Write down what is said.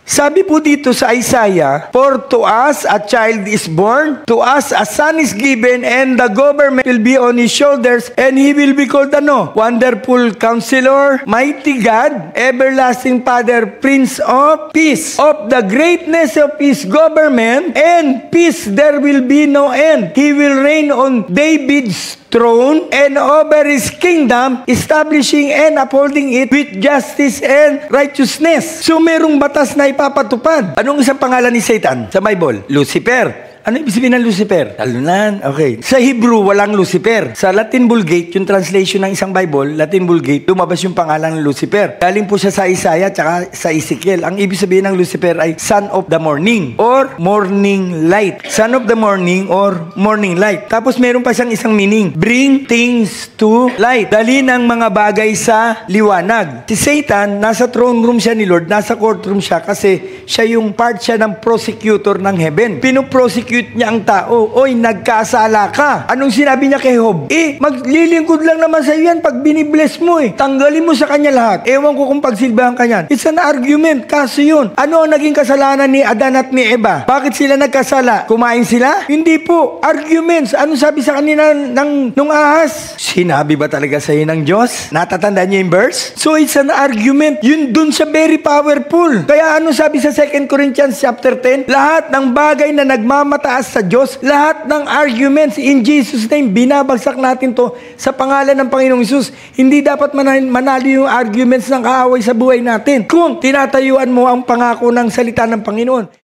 Sabi po dito sa Isaiah, "For to us a child is born, to us a son is given, and the government will be on his shoulders, and he will be called ano? Wonderful Counselor, Mighty God, Everlasting Father, Prince of Peace. Of the greatness of his government and peace there will be no end. He will reign on David's throne and over his kingdom, establishing and upholding it with justice and righteousness." So merong batas na ipapatupad. Anong isang pangalan ni Satan sa Bible? Lucifer. Ano ibig sabihin ng Lucifer? Talunan. Okay. Sa Hebrew, walang Lucifer. Sa Latin Vulgate, yung translation ng isang Bible, Latin Vulgate, lumabas yung pangalan ng Lucifer. Galing po siya sa Isaiah tsaka sa Ezekiel. Ang ibig sabihin ng Lucifer ay son of the morning or morning light. Son of the morning or morning light. Tapos meron pa siyang isang meaning. Bring things to light. Dali ng mga bagay sa liwanag. Si Satan, nasa throne room siya ni Lord, nasa courtroom siya kasi siya yung part siya ng prosecutor ng heaven. Pinoprosecute niya ang tao. Oy, nagkasala ka. Anong sinabi niya kay Job? Maglilingkod lang naman sa iyo yan pag binibless mo Tanggalin mo sa kanya lahat. Ewan ko kung pagsilbahan ka niyan. It's an argument. Kaso yun. Ano ang naging kasalanan ni Adan at ni Eva? Bakit sila nagkasala? Kumain sila? Hindi po. Arguments. Ano sabi sa kanina nung ahas? Sinabi ba talaga sa iyo ng Diyos? Natatandaan niyo yung verse? So it's an argument. Yun dun sa very powerful. Kaya ano sabi sa 2 Corinthians chapter 10? Lahat ng bagay na nagmamataas sa Diyos, lahat ng arguments in Jesus' name, binabagsak natin to sa pangalan ng Panginoong Hesus. Hindi dapat manalo yung arguments ng kaaway sa buhay natin kung tinatayuan mo ang pangako ng salita ng Panginoon.